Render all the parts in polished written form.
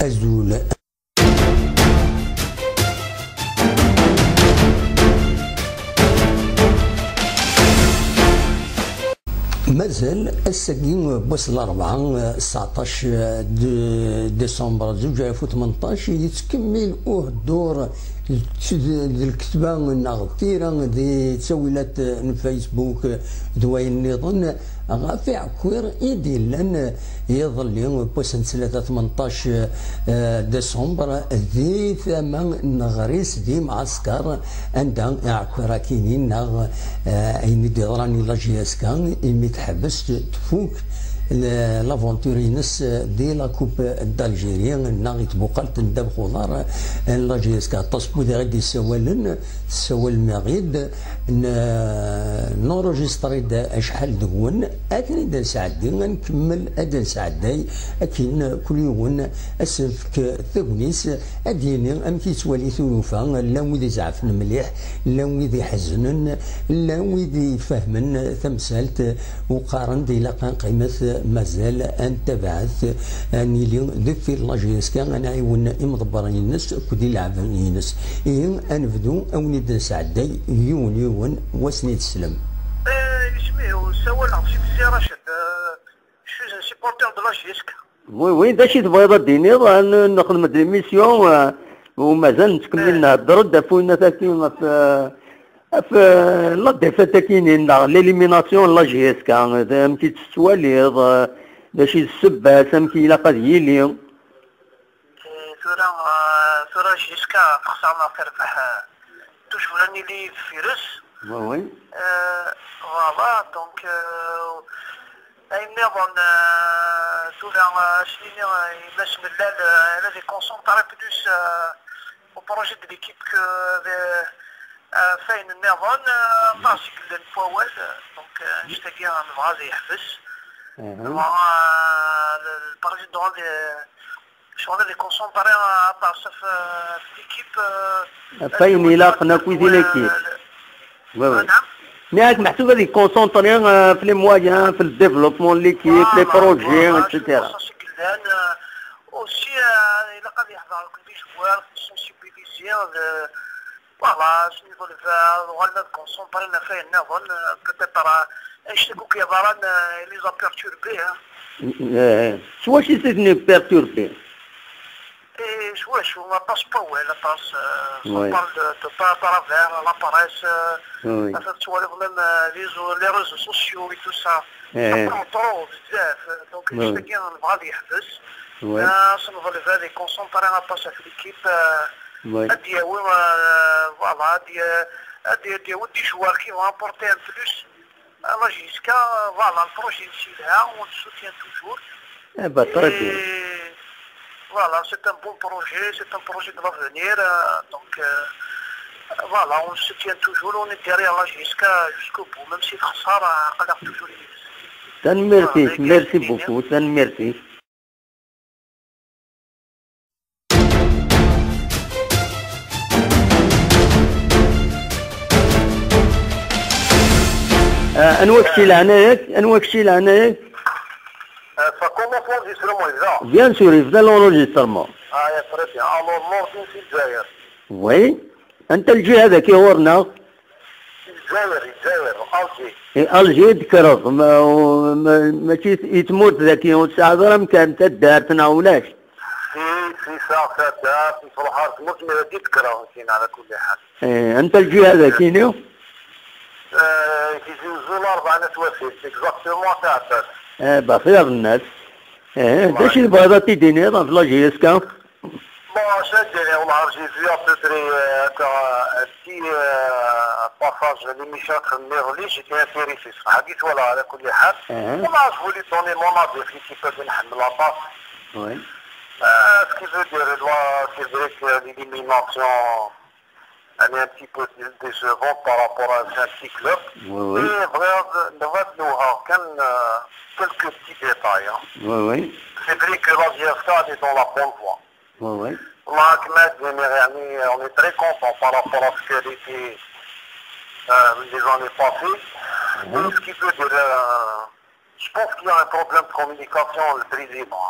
أزول. مازال الساكين بوس الأربعة 19 ديسمبر 2018 يتكمل الدور الكتبة الكثيرة دي تسويلات الفيسبوك دوين نظن غافي عكوير إيدي لأن يظل بوسن 18 ديسمبر ذي ثمان نغريس دي معسكر عندها عكويرا كاينين أين دي ضراني لاجياسكا إمي تحبس تفوك لافونتورينس دي لا كوب دالجيريا ناغي تبوقلت نداب خضار لاجيسكا تصبو دي غادي سوالن سوال مغيد نورجستري دا اشحال دون اكني دا سعدي غنكمل ادا سعداي اكن كل يوم اسفك ثغنيس اديني ام كيتوالي ثلوفا لا ويدي زعفن مليح لا ويدي حزنن لا ويدي فهمن ثمثالت وقارن دي لاقا قيمه مازال ان تبعث نيلي ذكي لاجيسكا انا عيون امضبرين الناس كودي لعبين الناس انفدو اوني دا سعداي يون وسني تسلم. اسمه سوال عطيك سي راشد شو سيبورتير دو لاجيسكا. وي داكشي تبغي ديني نخدم دي ميسيون ومازال نتكمل نهضروا دافونا تاكين في لا ديفيت كاينين ليليميناسيون لا جي اس كا مكي تستواليض داشي السباس مكي لا قد يلي ثورة جي اس كا خسرنا تربح توجور راني لي فيروس وي فوالا دونك اي نظن ثورة شنو باش ملال انا في كونسونطري بلوس au projet de l'équipe que فاين النظام باسكل الفوال دونك نشتاقي نبغى زي يحبس مع البريزيدون شغل اللي كونسونطري باسف في ليكيب فاين الى قنا كويزي ليكيب نعم ياك محسوبه دي كونسونطري في لي مويان في الديفلوبمون ليكيب لي بروجي اتسيتيرا اوسي الى قد يحضر كل جوار سونسيبيليزير فوالا شنو نقول غالبا كونسونطرينا فيه نظن بوتيتر اشتكوا كي ضران لي زابيرتوربي شو شي سيتني بيرتوربي شو ما باس با ولا باس on parle de pas à travers la paresse tu vois même les réseaux sociaux et tout ça trop بزاف دونك نشتاقي نبغى يحبس شنو نقول هذه كونسونطرينا باس في ليكيب هادي هو فوالا هادي ودي جوار كي فون ابورتي ان بلوس لا جيسكا فوالا البروجي نسيلها اون سوتيان توجور با تري بيان فوالا سي ان بون بروجي سي ان بروجي دو لافونير دونك فوالا اون سوتيان توجور اون ديري لا جيسكا جوسكو بو ميم سي خساره قادر توجور تنميرتي ميرسي بوكو تنميرتي انواع كشي لعناك Ça commence l'enregistrement déjà. Bien sûr, il fait l'enregistrement. Ah, très bien. Alors, Nordin في الجزائر. Oui. أنت الجهة هذاك يورنا. الجزائر ألجي ذكرت ماشي يتموت ذاك وتسعة كان تدار تناولاش. في ساعة دار في صلاحات تموت من هذيك ذكرى كاين على كل حال. أنت الجهة هذاك كاينو؟ كيجوزو 4 توافيت اكزاكتومون تاع الدار. بخير الناس. داش البيضة تيديني في لاجيسكا. Bon, j'ai vu à peu près un petit passage de l'émission Merli, j'étais intéressé. حكيت ولا على كل حال. Moi, je voulais donner mon avis qui peut نحمل la passe. Oui. Ce qui veut dire, c'est vrai que l'élimination elle est un petit peu décevante par rapport à un petit club. Oui. Et vraiment, quelques petits détails. Oui. C'est vrai que la GSK est dans la bonne voie. Oui. On est très content par rapport à ce qu'elle était les années passées. Ce qui veut dire, je pense qu'il y a un problème de communication, le président.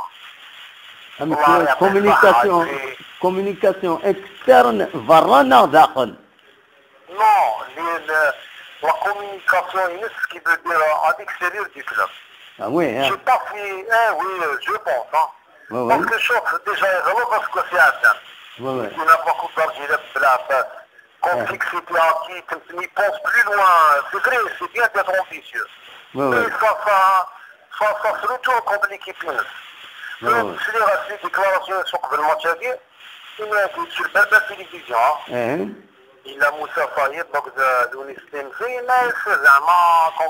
كوميونيكاسيون اكسترن فرانا داخل. نو لا كوميونيكاسيون ينس كي فو دير ا ليكستيريور دو كلوب. وي جو با في وي جو بونس باسكو شوف ديجا يغلط باسكو سي عسل. وي on a beaucoup d'argile بلا complexité qui il pense plus loin. C'est vrai, c'est bien d'être ambitieux. Mais ça se retrouve comme l'équipe Younes. C'est les racines déclarations sur le match à dire. Il a été sur la télévision. Il a Moussa Fayed, donc de l'UNISTMC, mais c'est vraiment on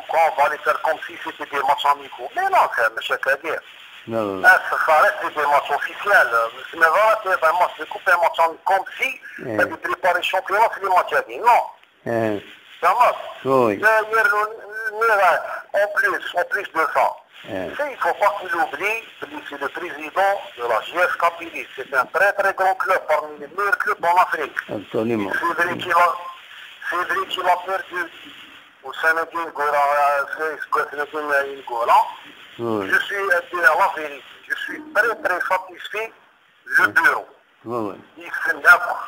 va les faire comme si c'était des matchs amicaux. Mais non, c'est un match à dire. Ça reste des matchs officiels. Mais voilà, c'est un match de coupe, un match comme si tu avais préparé le championnat, c'est des matchs à dire. Non. C'est un match. En plus de ça, il ne faut pas qu'il oublie, c'est le président de la GS Kabylie. C'est un très très grand club, parmi les meilleurs clubs en Afrique. Absolument. C'est vrai qu'il a perdu au Sénégal, Gola. Je suis à la vérité, je suis très très satisfait du bureau. Il fait d'abord.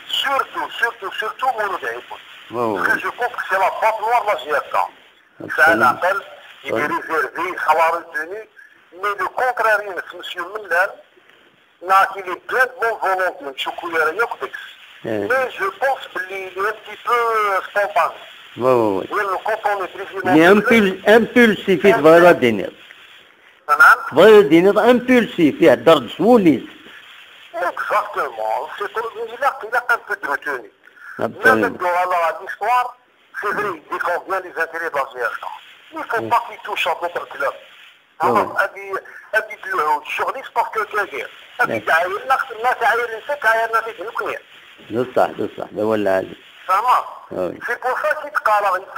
Surtout Mouloud Aïboud. Parce que je pense que c'est la patte noire de la GSK. C'est un appel, il est réservé, il sera retenu. Mais le contraire, M. Millal, il est plein de bonne volonté, M. Kouliara Yokdex. Mais je pense qu'il est un petit peu spontané. Quand on est président. Il est impulsif, il va la donner. بغا يديني امبولسيف يهدر سوليس. Exactement. Il a un peu de retenue. Même dans l'histoire, c'est vrai, il défend bien les intérêts de la GSK. Il ne faut pas qu'il touche à d'autres clubs. أبي الشغليس باسكو كاكير. أبي تعاير الناس تعاير الناس تعاير الناس يتنكني. بصح ده هو اللي عايز. C'est pour ça qu'il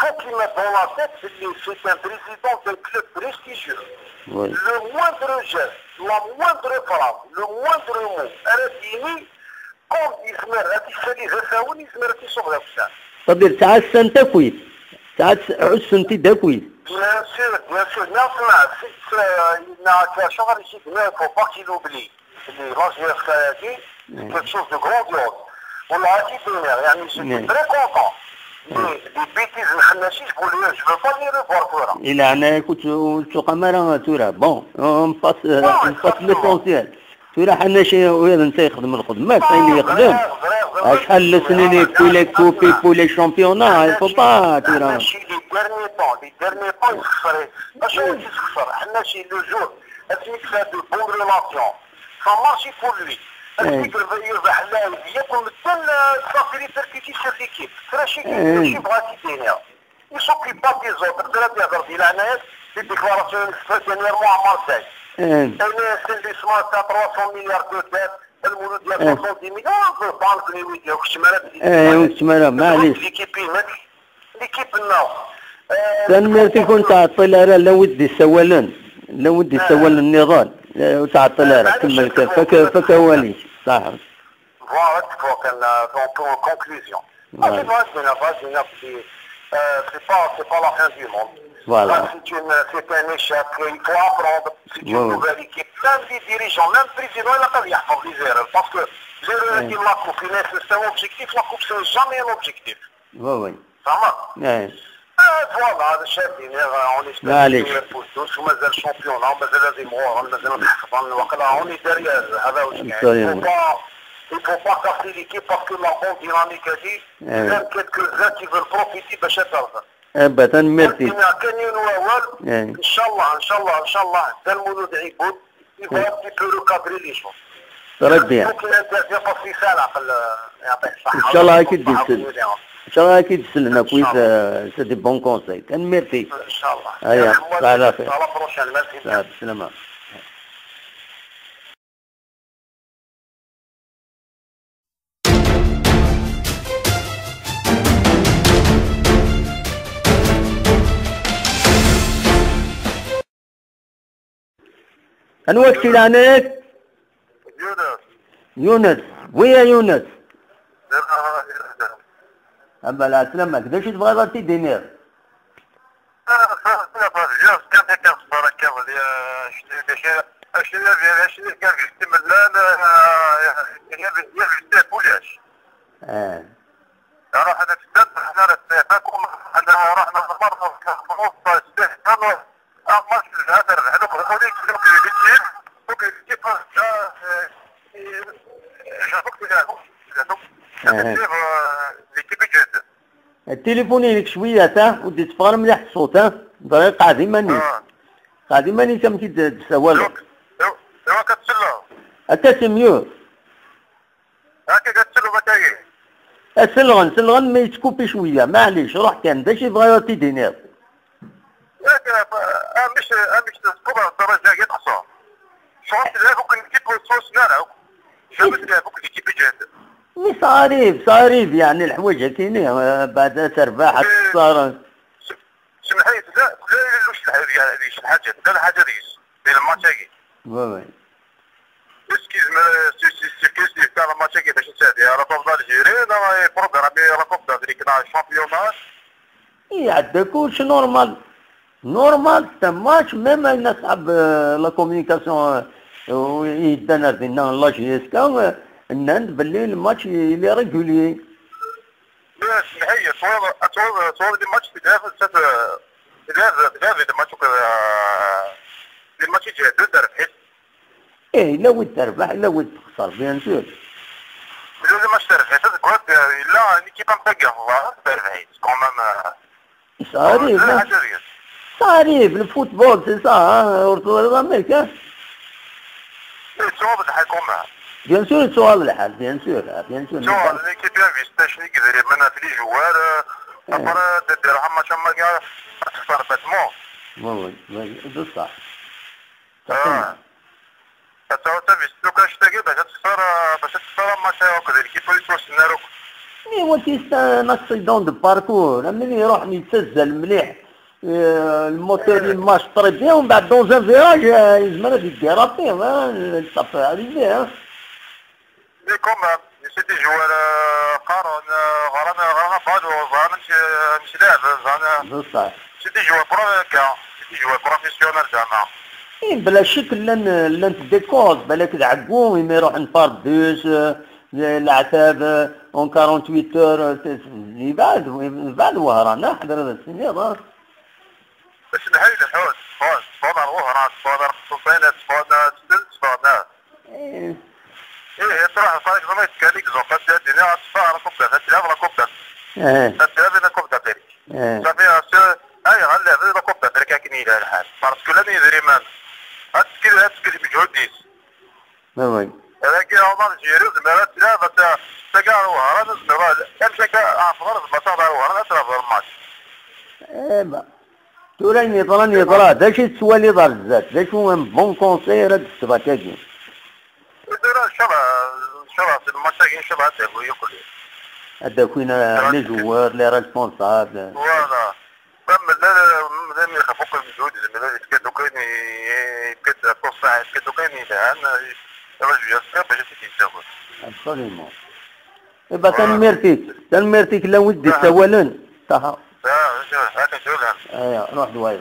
faut qu'il mette dans la tête que c'est un président d'un club prestigieux. Le moindre geste, la moindre phrase, le moindre mot, quand il se met à طب ساعات سنت كويس ساعات سنتي ده كويس. Bien sûr, il n'a qu'à changer ici, mais il ne faut pas qu'il oublie. La GSK a dit, c'est quelque chose de grandiose. On l'a dit je suis très content. Les bêtises الخناشي je veux pas les revoir تورا. إلا أنا كنت قمرة تورا بون نباس ليسونسيال تورا حناشي وهذا نتا يخدم الخدمة كاين يخدم شحال السنين يبولي كوبي بولي شامبيونا يفو با تورا. حناشي لي ديرني طون يخسر اشنو يخسر حناشي لو جور اسميك فا دو بون ريلاسيون سا مارشي بور لوي. يربح لاعب يكون مثل صافي ريبركيتي sur l'équipe. فراشي كي بغا تيدينيا. Il s'occupe pas des autres. De la dernière il a des déclarations dernièrement à Marseille. C'est des sommes à 300 milliards de dettes. المولود ديال 70 مليون بانك اللي ويدير وش مرة معليش. ليكيب الناس. كان كنت تعطل لا ودي سولن لا ودي سولن النضال وتعطل كمل فكواليش صح. Voilà, donc en conclusion. C'est pas la fin du monde. Voilà. C'est un échec, il faut apprendre. C'est une nouvelle équipe. Même les dirigeants, même le président, il n'a pas bien fait les erreurs. Parce que l'erreur de la coupe, c'est un objectif, la coupe, c'est jamais un objectif. Oui. Ça va? Voilà, le chef on espère pour tous, ومازال الشامبيون مازال لازم مازال نحفظ on est derrière هذا واش كاين. Il ne faut pas casser l'équipe parce que la bonne dynamique a dit même quelques-uns qui veulent profiter باش ترضى. ابدا ميرسي. كاين اول ان شاء الله حتى المولود عيبود يبغى un petit peu recadrer les choses. Très bien. ممكن انت في ساعه يعطيك الصحه. ان شاء الله اكيد يسلم. ان شاء الله اكيد يسلمنا كويس سي دي بون كونساي كان ميرسي. ان شاء الله. ايوا على خير. على بروشين ميرسي. بالسلامه. الوقت لعنك يونس ويا يونس أبا لا سلامك داش تبغى غادي دينير اشي كان في استملال يا كلش. راح انا تدد احنا رتفاكم انا رحنا مره في استهتم مش هذا هذوك هذيك البيتين كيف التليفون لك شويه تا ودي تفغر مليح الصوت ها قاعد ماني تمشي تسوالو ايوا كتسلو حتى ميو هاكا كتسلو بتاعي سلغن ما يتكوبي شويه معليش روح كان باش يبغى تيدينير مش تسكوبها الدرجه يقصى شوف لا ممكن كيف صوص لا شوف لا ممكن كيف جهد صاريف يعني الحوايج هكيني بعد ترباح صار سمحي لا واش الحاجه لا الحاجه ديس بين الماتشاكي وي اسكيز سي تاع الماتشاكي باش تساعد راه تفضل جيري راه بروغرامي راه تفضل ديك الشامبيونات عندك كلشي نورمال تا ماتش ميم الناس صعب لا كومونيكاسيون يدنا دينا لا جيسكا الناند باللي الماتش اللي ريغولي هي صور الماتش تدافع الماتش الماتش جهد تربح لا ود تربح لا ود تخسر بيان سور لازم ماتش تربح تقعد لا كيف نتلقى هو تربح كومام صاريف الفوتبول سي سا ورتو امريكا صوب الحكومه بيان سور سؤال الحال بيان سور سؤال كي بيان فيستاش نيك دير منا في لي جوار ابرا تديرها ما شاء الله تخسر باتمون وي بصح تا فيستو كاش تاكي باش تخسر ما شاء الله كي بوليس وسناروك ايوا كيستا ناكسيدون دو باركور ملي يروح يتسزل مليح الموتور ماش طري بيان ومن بعد دون ان فيراج يزمر يديرابي صافي عليه كومام سيتي جوار قارون غرانا بعدو مش لاعب زعما بصح سيتي جوار بروفيسيونال زعما بلا شك لن تديكوز بالك العقوم ما يروح نفار بوس العتاب اون 48 اور يبعد وهرانا حضر هذا السنين بس نحيد الحوت صادر وهران صادر خصوصينات صادر صادر صراحه صاير ما يتكاليك زوقات الدنيا صار كوبتا تلعب لا كوبتا تلعب لا كوبتا تري صافي هاي غنلعب لا كوبتا تري كاكني الى الحال باسكو لا ندري مان هاتسكري بجهود ديس وي هذاك عمر جيري زمرات لا بس تقع وهران زمرات امشي افضل بطاطا وهران اطرف الماتش توراني طرا داش تسوى لي دار الزات داش هو بون كونسير هاد الاستراتيجي ان شاء الله في الماتش ان شاء الله تاكل ياكل هذاك وين لي جوار لي ريسبونسابل فوالا مادام يخافوك المجهود زعما كادو كاين كاد توصع كادو كاين الان الرجل يسير باش تيتاخذ ابسوليومون ايبا تنميرتيك لا ودي تسولن صح هاك نشوفها ايوا روح دواير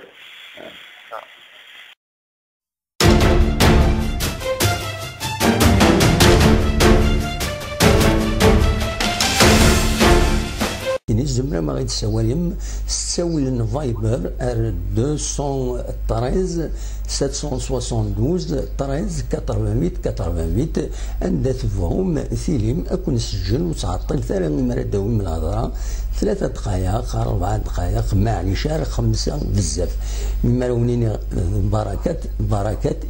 الزمرة ما غيتساواليم ستساول فايبر ار 213 772 13 88 عندها تفهم فيلم اكون نسجل وتعطل ثلاث مرات داوي من الهضره 3 دقائق 4 دقائق معليش 5 بزاف مما رونيني بركات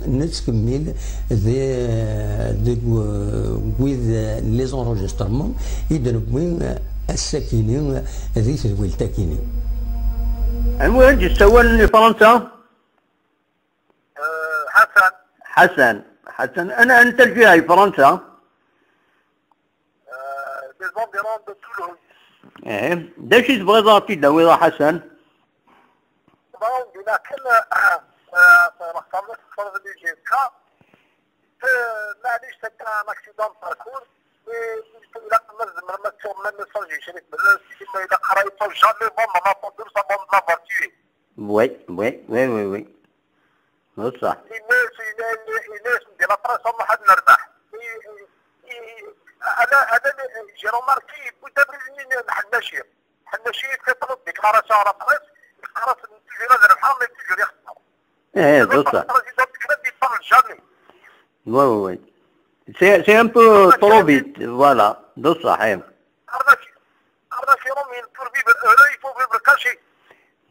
نتكمل ويذ لي زونجسترمون يدنبوين الساكنين ذي تدويل تاكيني المهم تسول لفرنسا حسن انا انت الجهه فرنسا ديزونديرون دو تولوز داش تبغي زارتي داوي حسن بغا كل رقم فرض لي جيكا معليش تاع ماكسيدون باركور لا نزم ما تشوف ما نصلي شريك بالله اذا قريت جامي بون ما بودر سا بون لا فاتوري وي بصح ديال لاطراس هما حد نربح انا جي روماركي الحناشي كيطلب ديكلاراسيون على لاطراس القرارات تيجي نادر بحال ما تيجي يخدم بصح وي سي ان بو ترو فيت فوالا بصح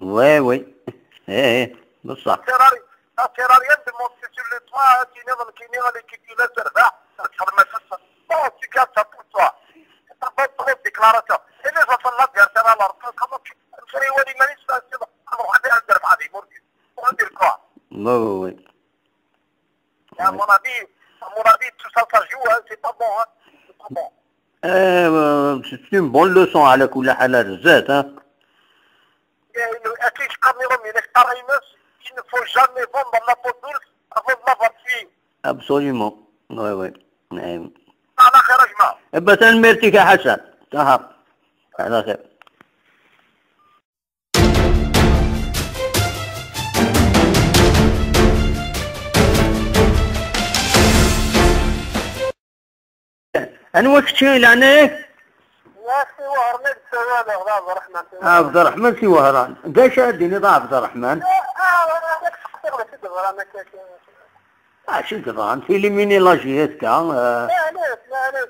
وي بصح Terrarienne de monter sur le toit, qui n'est pas l'équipe qui laisse le verre, bon, tu gardes ça pour toi. T'as pas trop de déclaration. Et les enfants là, bien sûr, alors, comment tu fais une manifestation, alors, on va dire, on va dire quoi? Oui. Et à mon avis, tout ça, ça joue, hein, c'est pas bon, hein. C'est pas bon. C'est une bonne leçon على كل حال الزات ها. أكيد كاميرون من اختارينس. Il ne faut jamais vendre la peau d'ours avant de l'avoir tué. Absolument. Oui. على خير يا جماعة. بس نمرتك يا حسن. تمام. على خير. أنا وقتي لعنيك. يا سي وهران سوالي عبد الرحمن. عبد الرحمن سي وهران. باش هاديني ضاع عبد الرحمن. شو كذا في ليميني لاجيس كا لا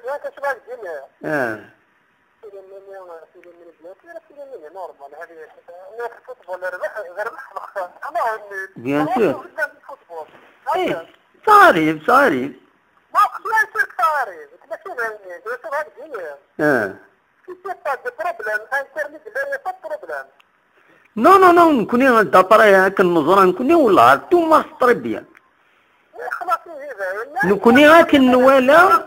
لا كتبان الدنيا في نورمال هذه الفوتبول ربح الخسارة بيان سور صاريف ما يصير صاريف ماشي هذه الدنيا كيف بروبليم انترنت لا بروبليم نو نكوني دابرا كنظر نكوني ولا تو ما التربيه نكوني هاكن ولا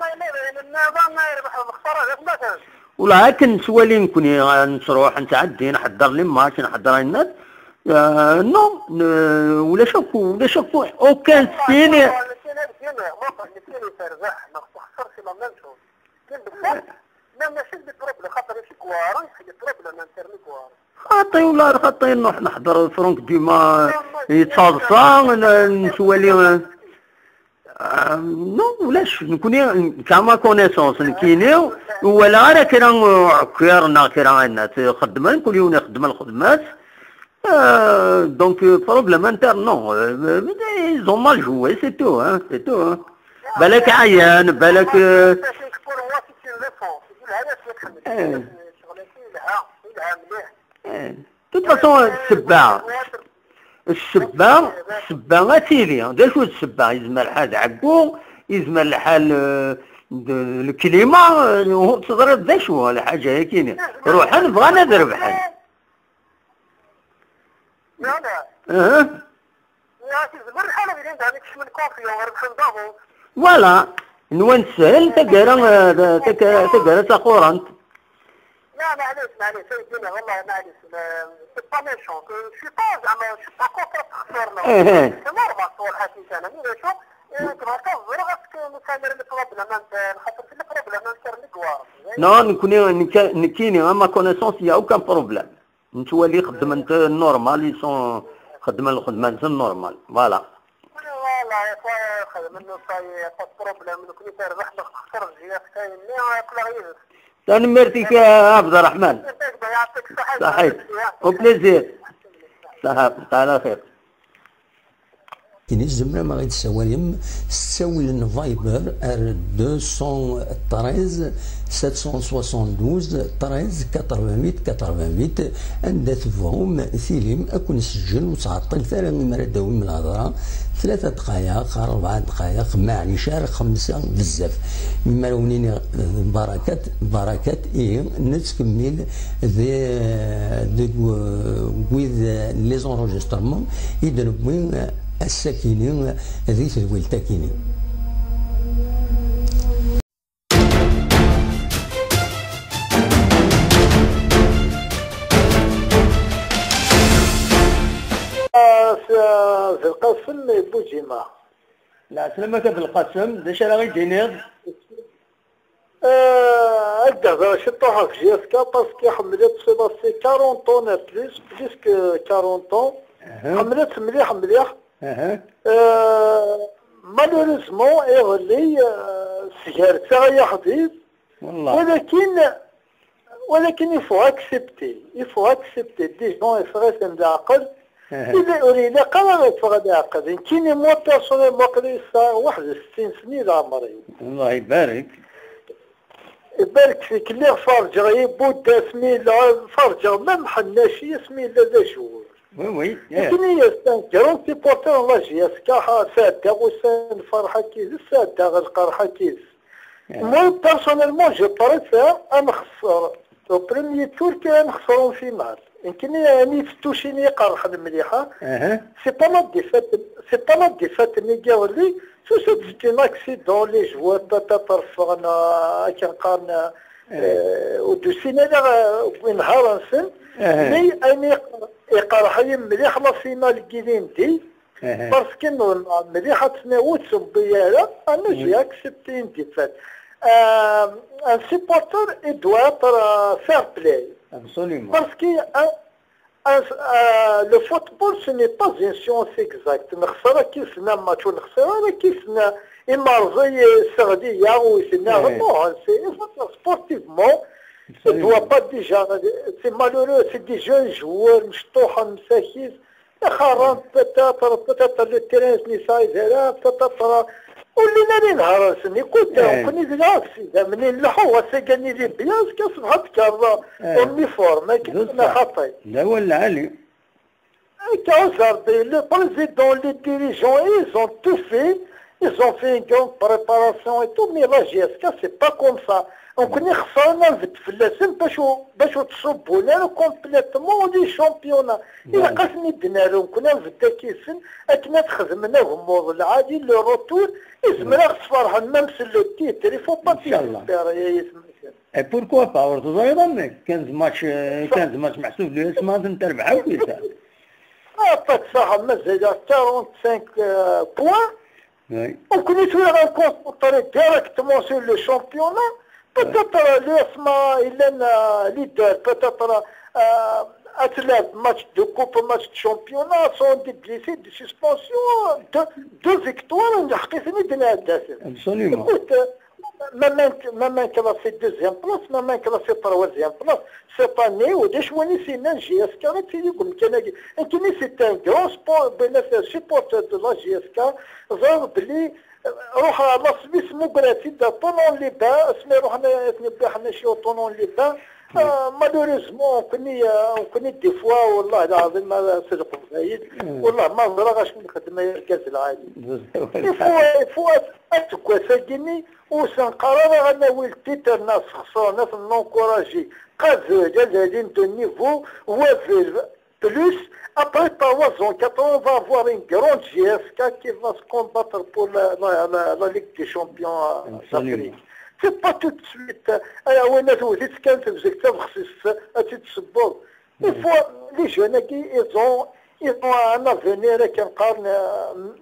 ولا هاكن سوالي نكوني نروح نتعدي نحضر لي ماتش نحضر الناس نو ولا شوفوا اوكان سيني خاطي ولا خاطي نروح نحضر فرونك ديما يتصالصا نسوالي نو ولاش نكوني كما كونيسونس نكينيو ولا راه كيرنا الناس خدمان كل يوم يخدم الخدمات دونك بروبليم انتر نو زون مال جوي سي تو بالك عيان بالك توت فاسون السباعة تيلي دا شو السباعة يزمر الحال عقو يزمر الحال الكليمة هو تضرب ذا شو الحاجة هي كيني روحا بغانا نربحا فوالا نوان سهل تقرا تاخورانت لا معليش سيدنا والله معليش سي با ميشون شي با زعما شي با كونتر تخسرنا سي نورمال طول حياتي انا مي شو تبغى تنظر غاسك نكامير البروبليم نخاطر في البروبليم نكر الكوار نو نكيني ما كونيسونس يا اوكان بروبليم نتولي خدم انت نورمال يسون خدم الخدمات النورمال فوالا والله يا خويا خدم انه صاي بروبليم نكون تربح نخسر جياك كاين كل غير أنا مرتك يا عبد الرحمن صحيح وبليزير صحيح على خير كاين الزمره ما غيتساويهم تساول فايبر ار 213 772 13 88 عندها تفهم فيلم اكون نسجل وتعطل ثلاث مرات داوم من الهضره 3 دقائق 4 دقائق معليش 5 بزاف مما رونيني بركات نتكمل ويز لي زونجسترمون يدربون الساكنين ذي الويلتاكينين في القسم بوجيما لا سلامك في القسم داش راه غيدينيض هكذا شطوها في جيسكا باسكو حملت سي 40 طون بليس كو 40 طون حملت مليح مالوريزمون يغلي سيارته يحضيض والله ولكن يفو اكسبتي دي جون يفغسن العقل إذا أريد قرار يتفقد العقل كيني مو بيرسونيل موقلي صار 61 سنة عمري الله يبارك فيك اللي فرجة يبود سميل فرجة ما محناشي سميل ذا شهور وي لكن هي جرون سيبورتر الله جيسكا سادة وسان فرحة كيس سادة غلقرحة كيس مو بيرسونيلمون جو باريسا أنخسر au premier tour كان خسرون في مال يمكن يعني فتوشيني قرح المليحة سي با لا ديفات اللي قاولي سو سيت ان اكسيدون لي جوار باتاتر فغنا كان قارنا ودوسينا نهار نسن مي اني يقرح لي مليح لا فينال كيلين دي باسكو مليحة تناوت بيالا انا جي اكسبتي ديفات un supporter il doit être fair play. Absolument. Parce que le football ce n'est pas une science exacte. نخسر كيسنا ماتش ونخسر كيسنا إمارزي سعودية وسنا non c'est sportivement ça doit pas déjà c'est malheureux c'est des jeunes joueurs مشطوحة مساكين خران peut-être le terrain نسايد هذا peut-être ولينا نهار سني كنت كوني بالعكس منين لحوا ساقني لي بياس كصبحت كارا اونيفورم كنا خطي لا ولا علي كاوزار لو بريزيدون لي ديريجون ils ont tout fait ils ont fait une grande préparation et tout mais la GSK c'est pas comme ça كنا خسرنا في الفلاسين باش تصبوا لنا كومبليتمون لي شامبيونا الا قسني دنارهم كنا في التاكيسن كنا تخدمنا غموض العادي لو روتور اسمنا خسرها نمس لو تيتر يفو با تيسبير يا اي بوركوا با ورتو ايضا كان ماتش محسوب له اسمها انت ربحها وكيسا عطاك صح مازال 45 بوان وكنا نسوي غنكونسونطري ديريكتمون سور لو شامبيونا peut-être l'ESMA il est leader, peut-être athlète, match de coupe, match de championnat, sont des blessés, des suspensions, deux victoires, on a réussi de la deuxième. Absolument. Écoute, même qu'elle a fait deuxième place, même qu'elle a fait troisième place, cette année, ou des choix ici, GSK, c'est un grand sport, supporter de la GSK, روح على سميس مقراتي دا طونون لي با اسمي روحنا نبدا حنا شي طونون لي با مالوريزمون كني دي فوا والله العظيم ما صدق زايد والله ما نراغاش نخدم كاس العالم يفوا اتكوا ساكيني وسنقرر غناوي التيتر ناس خسروا ناس نونكوراجي قاد جالين دو نيفو وافيل plus, après 3 ans, 4 ans, on va avoir une grande GSK qui va se combattre pour la Ligue des Champions d'Afrique. C'est pas tout de suite. Alors, on a tout dit que il faut, les jeunes, ils ont un avenir qui incarne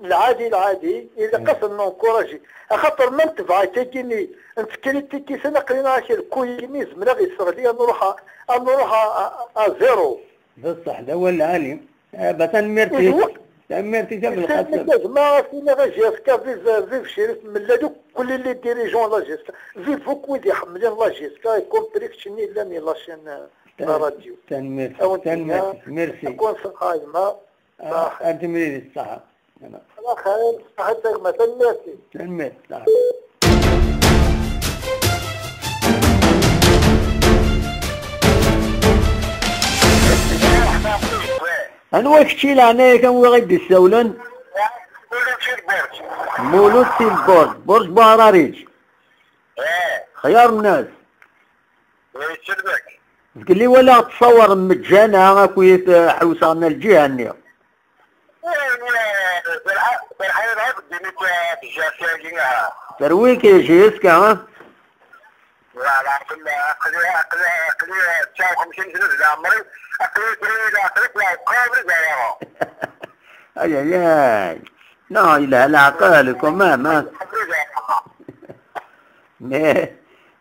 العادي إذا قصدنا نكوراجي خاطر ما نتبع تجيني نتكلم كي سنة قرينا شي الكوينيز من غير يسرلي نروح زيرو بصح ده هو العالم تمرتي جاب القصر ما فينا غير جيسكا فيف شريف من لادو كل اللي ديريجون لا جيسكا فيف فوكو يدي حملين لا جيسكا يكون بريكشني لاني لاشين لا راديو تنمرتي ميرسي كون صحايمة انت مريض الصحة الله خير صحتك ما تنمرتي صح أنا وكتي لعناية كان غيدي السولن مولود في البرج برج بهراريج خيار الناس قال لي ولا تصور مجانا كويت حوسنا الجهة النية ترويك يا جيسكا ها لا أقلي 59 سنة عمري أي لا إله إلا عقالكم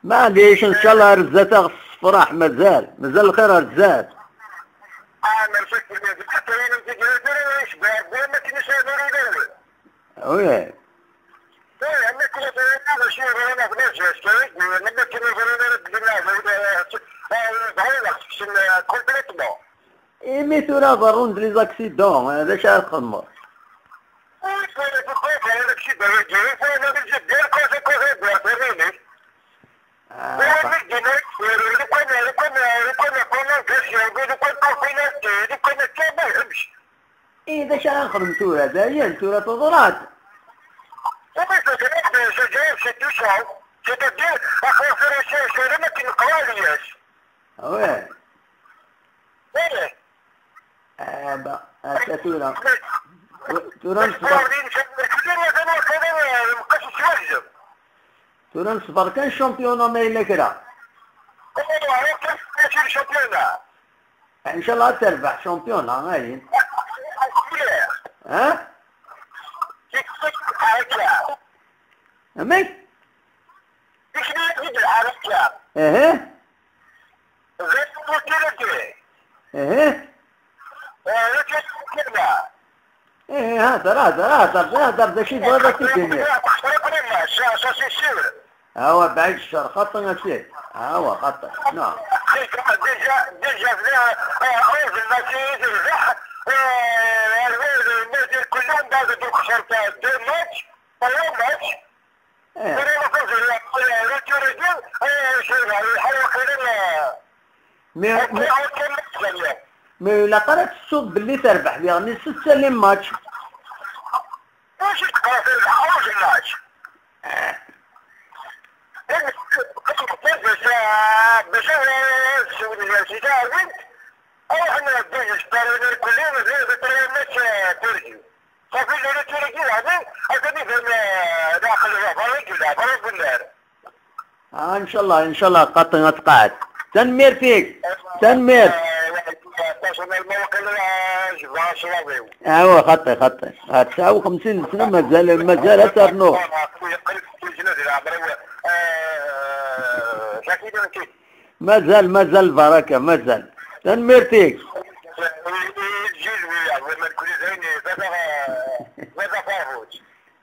ما ليش إن شاء الله رزتها فرح مازال الخير رزات أنا شكل حتى أنا نتجاهل شباب ما كناش وي اي مي ثورا ضرون لي زاكسيدون هذا شحال خدمه ايه ده شحال خدمتو هذا هي الثورة تضرات واه با الثورة ثورة نصبر كان شامبيون ما إلا كرا ان شاء الله تربح شامبيون غاين ها امي ايه ايه ايه هذا ده شيء هذا تكني هو بعيد الشر خط نفسي هو خط نعم ديجا اوز المسيد الزح كلهم بعد خسرت 2 ماتش 3 ماتش مي لا قرات الصوت باللي تربح يعني 6 سلم ماتش واش تقرا تربح اوج الماتش باش احنا الدجاج طارينا كلنا زي طارينا ماتش تركي صافي لو تركي هذا داخل فرق بالنار ان شاء الله قطنا تقعد تنمير فيك تنمير ايوا خطي 59 سنه مازال اثرنو مازال بركه مازال تنمير فيك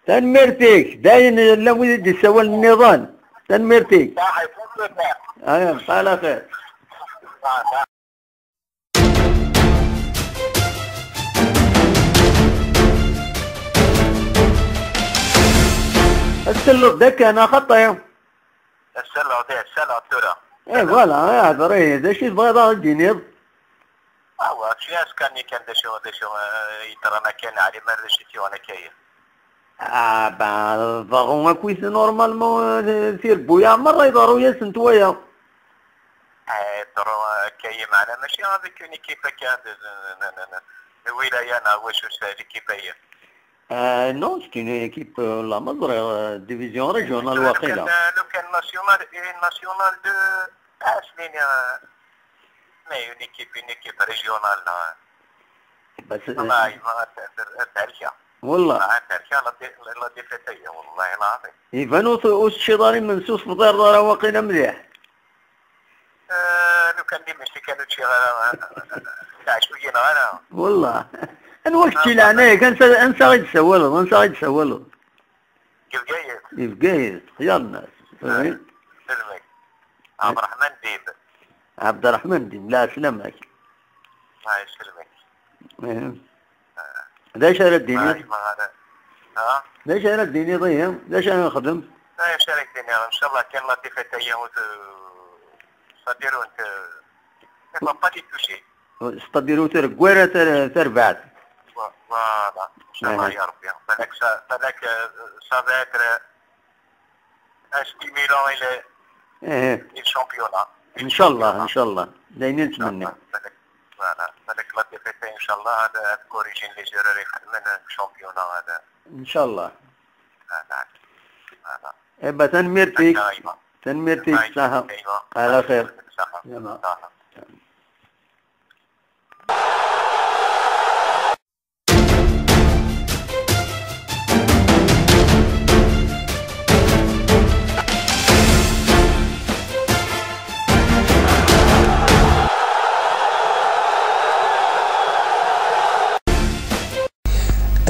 تنميرتك داين لو يدي سوى النظام تنميرتك ايوه على خير السلو ذاك انا خطيه السلو التورا ايه فوالا هذا راهي هذا شي بغا الجنيب شي اسكاني كان دشو يترانا كان علي ما رشيتي وانا كاين ضغونا كويس نورمالمون سير بويا مرة يضرو يا سنتويا ضرو كاي معنا ماشي هذيك كيف كان الولاية انا واش كيف هي نو سيت اون ايكيب لا مصر ديفيزيون ريجيونال واقيلا لو كان ناسيونال دو سنين مي اون ايكيب ريجيونال بس والله ما ترجع والله لا ديفتيه والله العظيم يبانو الشيطاني منسوس فطير دار واقيلا مليح لو كان لي ماشي كانوا شي تاع شويه انا والله انا وقت لعناك انسى غير تسولو كيف خيار الناس سلمك عبد الرحمن ديب لا سلامك هاي سلمك ليش انا الدنيا ليش انا الدنيا ضيهم ليش انا نخدم لا شارك الدنيا ان شاء الله كان لطيفه ايام صديروا انت ما بادي توشي صديروا ترقويره تربعت فوالا ان شاء الله يا ربي فلك سافيتر استيميلون الى الشامبيونات ان شاء الله دايما نتمنى فلك لطيفه ان شاء الله هذا كوريجين لي جيرور يخدمنا الشامبيونات هذا ان شاء الله ابا تنميرتك صح على خير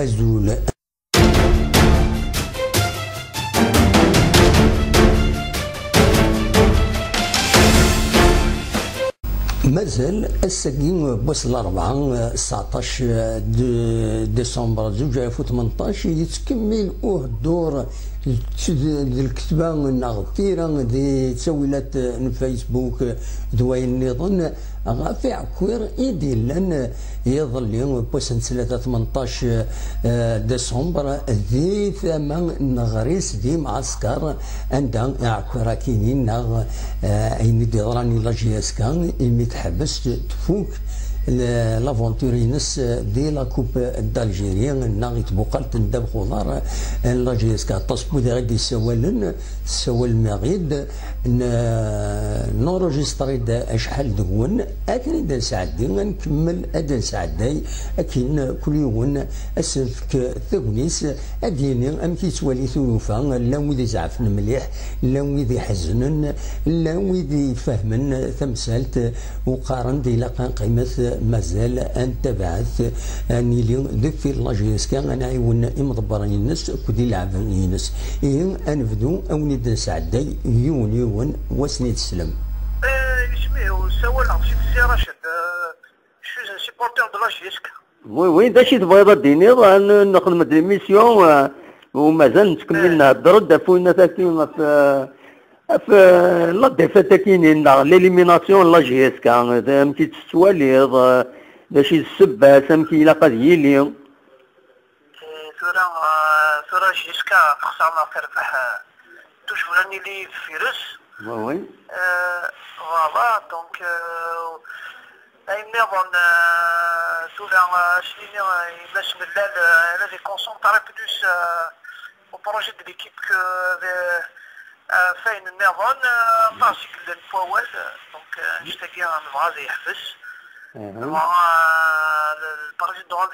أزول مازال الساكين بوصل الأربعة 19 ديسمبر 2018 يتكمل الدور الكتبة الكثيرة دي تسويلات الفيسبوك دوين نظن غافي عكوير إيدي لأن يظل يوم بوسن 18 ديسمبر ذي ثمان نغريس دي معسكر عندها عكويرا كاينين أين دي ضراني لاجياسكا إمي تحبس تفوك لافونتورينس دي لا كوب دالجيريا ناغي تبوقلت ندب خضار لاجيسكا تصبو دي غادي سوالن سوال مغيد نورجستري دا اشحال دون اكني دا سعدي غنكمل ادا سعداي اكن كل يوم اسفك ثغنيس اديني ام كيتوالي ثلوفا لا ويدي زعفن مليح لا ويدي حزنن لا ويدي فهمن ثمسالت وقارن دي لقان قيمه مازال انت بعث اني اليوم ذكر لاجيسكا انا عيون مضبرين الناس كودي لعبين الناس انفدو اوني دا سعداي يون وسنيد السلام اسمه سوال عطيك سي راشد شو سيبورتور دو لاجيسكا وي داكشي تبغي ديني نخدم دي ميسيون ومازال نتكمل نهضروا دافونا ثاكين في لا ديفيت كاينين ليليميناسيون لا جي اس كا مكي تستواليض داكشي السباس مكي لا قد يلي ثورة جي اس كا خسرنا تربح توجور راني لي فيروس وي فوالا دونك اي نظن ثورة شنو بسم الله انا في كونسونطري بلوس au projet de l'équipe que فاين النظام طاسك للفوال دونك نشتاقي نبغى زي يحبس نبغى البريزيدون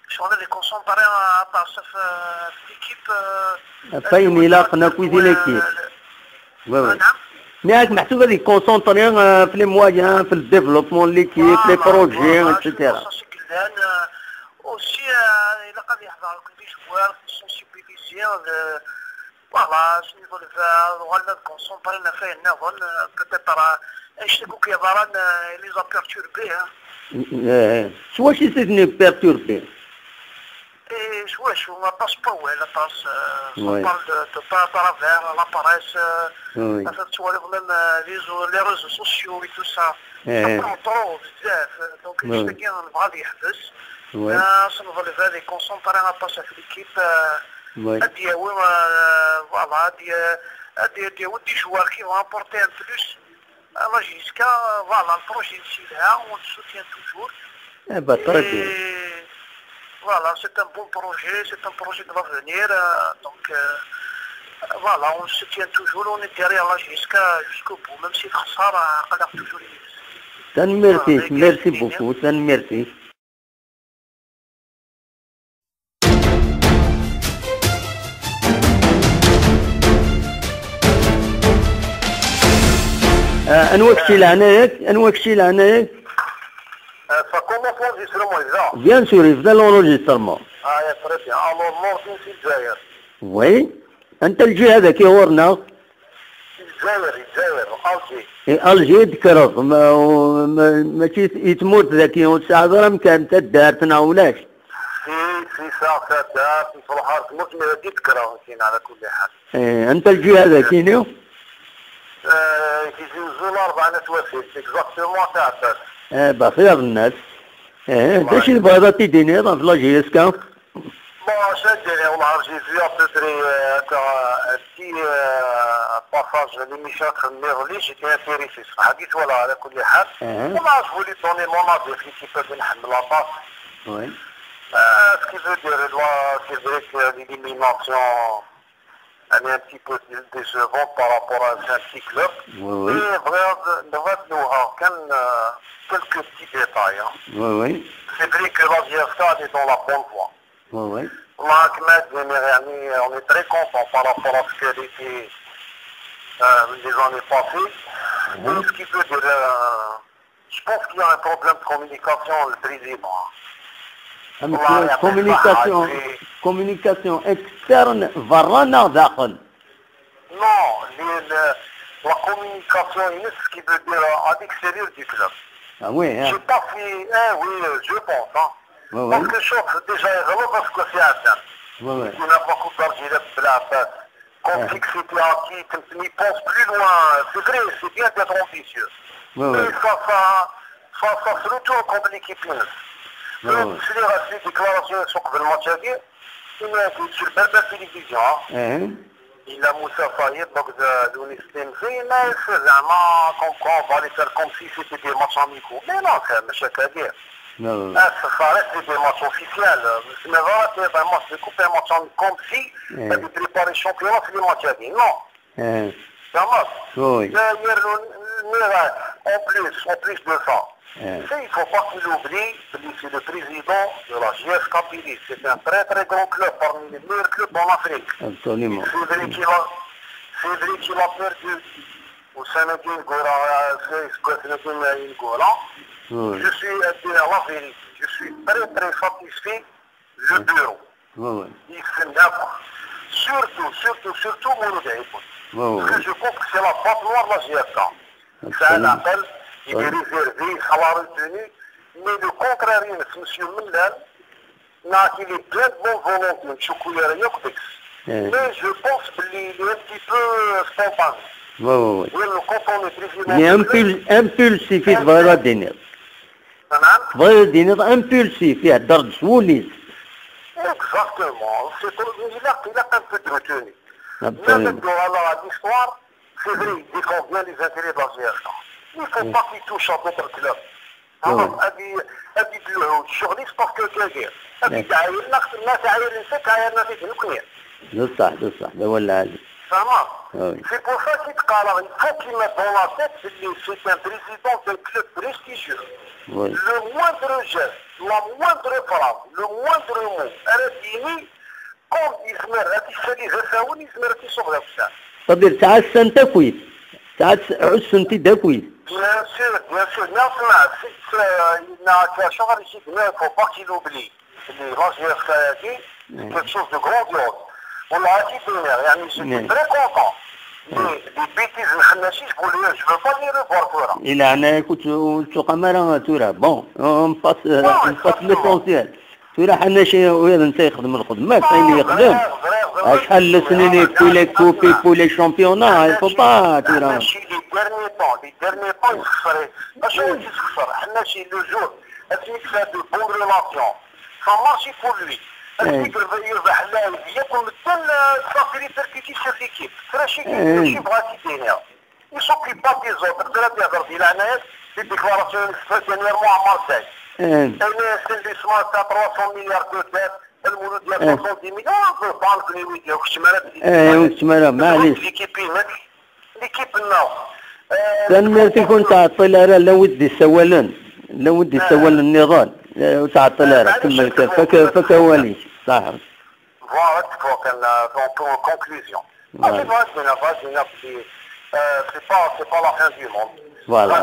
شغل اللي كونسونطري طاسه في ليكيب فاين يلاقنا كويزي ليكيب نعم ياك محسوبه دي كونسونطري في لي مويان في الديفلوبمون ليكيب لي بروجي اتسيتيرا اوسي الا قد يحضر كل جوار سونسيبيليزير فوالا شنو نقول غانا كونسونطرينا فيه نظن بوتيتر اشتكوا كي ضران لي زابيرتوربي شوا شي سيدني بيرتوربي شو ما باس با ولا باس بارل دو با ترافير لاباريس فهمت توالي ميم لي ريزو سوسيو اي تو سا كونطرو بزاف دونك نشتاقي نبغى يحبس نصنفوا لي كونسونطرينا باس في ليكيب ادي فوالا ادي ودي جوار كي فون بورتي ان بلوس لا جيسكا فوالا البروجي نسيلها اون سوتيان توجور با تري بيان فوالا سي ان بون بروجي سي ان بروجي دو لافونير دونك فوالا اون سوتيان توجور اون اي ديريير لا جيسكا جوسكو بو ميم سي الخساره قادر توجور ينس تان ميرسي ميرسي بوكو تان ميرسي انواع كشي لعناك انواع كشي لعناك Ça commence l'enregistrement déjà. Bien sûr, il fait l'enregistrement. Ah, très bien. Alors, Nordin في الجزائر. Oui. أنت الجي هذا كي ورنا. الجزائر ألجي. ألجي ذكرت ماشي يتموت ذاك وتسعة كانت دارتنا ولاش. في ساعة دارت في الحارة تموت من هذه ذكرى على كل حال. أنت الجي هذا كينيو؟ كيجيو زول 4 نتوافيت اكزاكتومون تاع الدار. بخير الناس. داش اللي بغا تيديني في لاجي اسكا. Bon, j'ai vu à peu près un petit passage de l'émission Merli, j'étais intéressé. Voilà, à كل حال. Moi, je voulais donner mon avis qui peut نحمل la passe. Oui. Ce qui veut dire, c'est vrai que l'élimination elle est un petit peu décevante par rapport à un petit club. Oui. Et vraiment, quelques petits détails. Oui. C'est vrai que la GSK est dans la bonne voie. Oui. On est très content par rapport à ce qu'elle était les années passées. Ce qui veut dire, je pense qu'il y a un problème de communication le président. communication externe varana داخل. Non, la communication qui veut dire à l'extérieur du club. Ah oui, hein. Je pas fait, oui, je pense. Hein. Ouais, parce que chose déjà parce que c'est un terme. Ouais. Il n'a pas beaucoup d'argent de la base. Complexité acquis, il pense plus loin. C'est vrai, c'est bien d'être ambitieux. Mais ça se retourne contre l'équipe. C'est les déclarations sur le match à dire. Il est sur la télévision. Il a Moussa Fayed, donc de l'UNICEF, mais c'est vraiment on va les faire comme si c'était des matchs amicaux. Mais non, c'est un match à dire. Ça reste des matchs officiels. Mais voilà, c'est un match de coupe, un match comme si il avait préparé le championnat, c'est des matchs à dire. Non. C'est un match. Oui. En plus de ça. Il ne faut pas qu'il oublie, c'est le président de la GS Kabylie. C'est un très très grand club, parmi les meilleurs clubs en Afrique. Absolument. C'est vrai qu'il a perdu au Sénégal Golan. Je suis à la vérité, je suis très très satisfait du bureau. Il fait n'importe. Surtout Mouloudé. Parce que je pense que c'est la patte noire de la GSK. C'est un appel. Il est réservé, il sera retenu, mais le contraire, M. Millal n'a qu'il est plein de bonne volonté, mais je pense qu'il est un petit peu spontané. Quand on est président... Il est impulsif, il va le dîner. Il va le dîner impulsif, il y a d'ordre Woulis. Exactement, il a un peu de retenue. Même dans l'histoire, c'est vrai, il défend bien les intérêts de la GSK. Il ne faut pas qu'il touche à d'autres clubs. Alors, هذيك الشغليس باسكو كاين هذيك الناس عايرين فيك عايرنا فيك نكني بصح ده هو اللي عايز فهمت سي بور سا كيتقال il faut qu'il mette dans la tête que c'est un président d'un club prestigieux. Le moindre geste, la moindre phrase, le moindre mot راه comme يزمر هذيك الشيء زعما يزمر كيصوب نفسه طبيعي ساعات سنتكويت ساعات عسنتي داكويت. Bien sûr, il n'a qu'à changer ici, mais il ne faut pas qu'il oublie. La GSK c'est quelque chose de grandiose. On l'a dit je suis très content. Les bêtises je ne veux pas les revoir. Il a un écoute sur caméra, bon, on passe l'essentiel. ترى حنا شي وين انت يخدم الخدمه كاين يخدم شحال السنين يبولي كوبي بولي شامبيونا يفو با ترى ماشي لي ديرني طون يخسر اشنو يخسر حنا شي لو جور اسميك فا دو بون ريلاسيون سا مارشي بور لوي اسميك يربح لاعب يكون مثل صافي لي تركيتي شي ليكيب ترى شي بغاتي دينها يسوقي با دي زوتر ترى تيهضر ديال عنايات في ديكلاراسيون ديرنييرمون ا مارسيل l'investissement à 300 milliards de dettes, المولود ديال 70 مليون بانك اللي ويديها وكشمالة معليش ليكيب الناس كان كون تعطل راه لا ودي سوالن لا ودي سوالن النضال وتعطل راه كمل فكواليش صح فوالا كان دونك كونكلوزيون c'est pas la fin du monde. Voilà.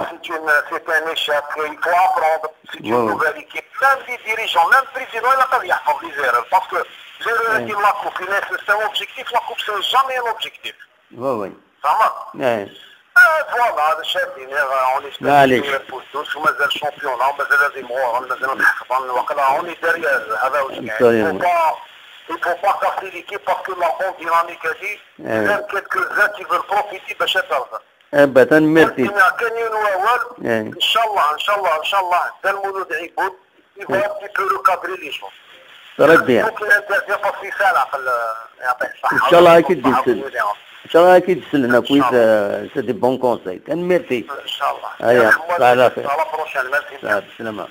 C'est un échec, il faut apprendre. C'est une nouvelle équipe. Même les dirigeants, même le président, il n'a pas bien fait les erreurs. Parce que l'erreur de la coupe, c'est un objectif, la coupe, c'est jamais un objectif. Oui. Ça va voilà, le chef, on espère pour tous, مازال championnat, مازال هذه مغوره, مازال نحفظ الوقت, on est derrière. Il ne faut pas casser l'équipe parce que la bonne dynamique a dit, il y a quelques-uns qui veulent profiter de cette argent. ابدا ميرسي كان ينوال ان شاء الله حتى المولود عيبود يبغى un petit peu recadrer les choses. ربي ممكن انت تفصيل عقل يعطيك الصحه ان شاء الله اكيد يدسل ان شاء الله اكيد يدسلنا كويس سي دي بون كونساي كان ميرسي ان شاء الله ايوا على خير على بروشين ميرسي سلام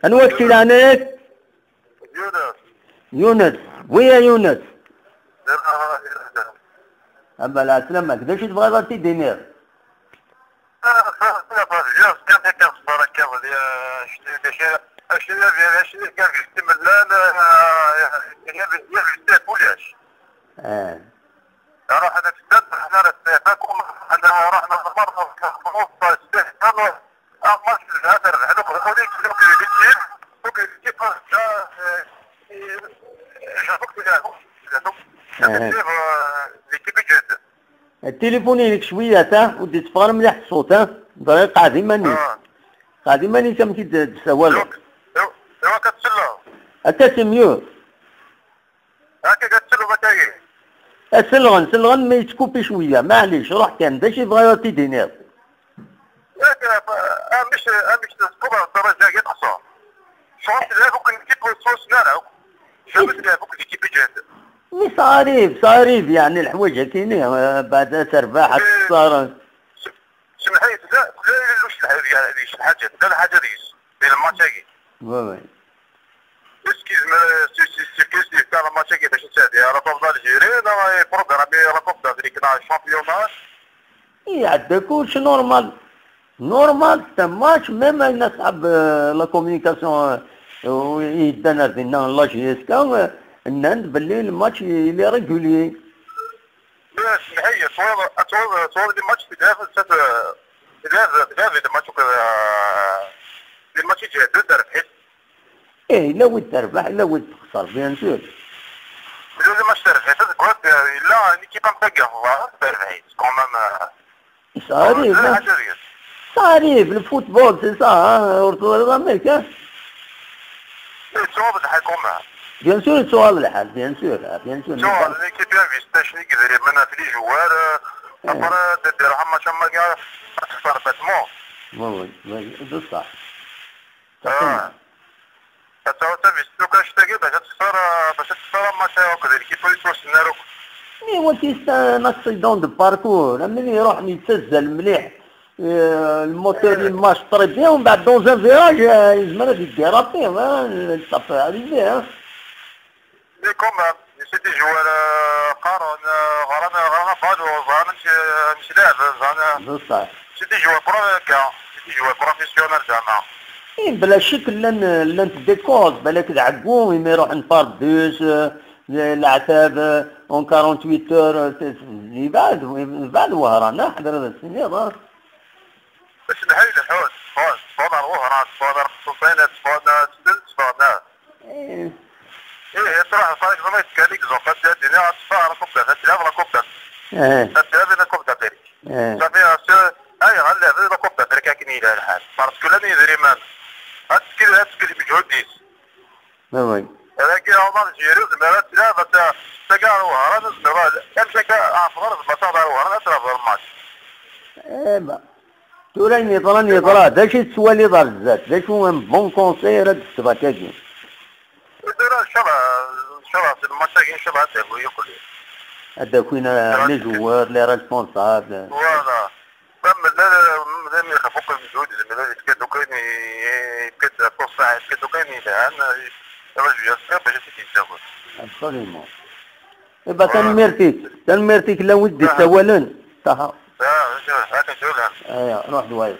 الوقت لعنك يونس ويا يونس أبا لا سلامك داش تبغى غادي دينير ليكيب جد التليفوني لك شويه تا ودي تفغر مليح الصوت ها قاعد ماني قاعد ماني كم تسوالو ايوا كتسلو هكا سي ميو هكا كتسلو بتاعي سلغن ما يتكوبي شويه معليش روح كان باش يبغى تيدينير مش تسكوبا الدرجه يتقصى شوف لا ممكن نجيب صوص نارا شوف لا ممكن نجيب جهد مي صاريف يعني الحوايج كاينين بعد ترباح صار سمحي لا واش الحاجه لا الحاجه ديس بين الماتشاكي وي اسكيز سيركيس تاع الماتشاكي باش تساعد راه طوب الجيري راه بروغرامي راه كوب دافريك تاع الشامبيونات عندك كلشي نورمال تا ماتش ميم الناس صعب لا كومونيكاسيون يدنا دينا لا جيسكا الناس باللي الماتش اللي ريغولي هي صور الماتش في داخل داخل الماتش الماتش جهد تربح لا ود تربح لا ود تخسر بيان سور لازم ما تربح تقول لا ليكيب متاكا هو تربح كومام صاريف الفوتبول سي سا ورتو امريكا صوب الحكومه بيان سور سؤال الحال بيان سور سؤال ليكيب انفيستاش ليك دير من في لي جوار ابرا ديرهم ما شاء الله تخسر باتمون وي بصح لو كان شتاقي باش تخسر ماتش هكا ليكيب يوصل ناروك ايوا كيستا ناكسيدون دو باركور ملي يروح يتسزل مليح الموتور الماش طري بيان ومن بعد دون ان فيراج يزمر يديرابي الطف عليه مي كومام سيتي جوار قارون غرانا فادو زعما مش لاعب زعما بصح سيتي جوار بروفيسيونيل زعما بلا شك لن تديكوز بالك العقوم يما يروح نفار دوس العتاب اون 48 اور يبعد وهرانا حضر هذا السنين باش نحيد الحوت صونا وهران صونا صوفينات صونا صونا صراحه صاير زعما كذيك زوقات الدنيا تصار كوبا تلعب لا كوبا تلعب لا كوبا تريك صافي اي غنلعب لا كوبا تريك كاين الى الحال باسكو لا ندري مان هاتسكري بجهود ديس وي لكن هما الجيري زمرات لا بس تقال وهران زمرات امشي كافضل بطاطا وهران ترى الماتش توراني طرا داش تسوى لي دار الزات داش هو بون كونسير هاد السباكاكي ان شاء الله الماتش ان شاء الله تاكل ياكل هذاك وين لي جوار لي ريسبونسابل فوالا مادام يخافوك المجهود زعما كادو كاين كاد فرصه كادو كاين الان الرجل يصير باش تيتاخذ ابسوليومون ايبا تنميرتيك لا ودي تسولن صح هاكا نشوفها روح دواير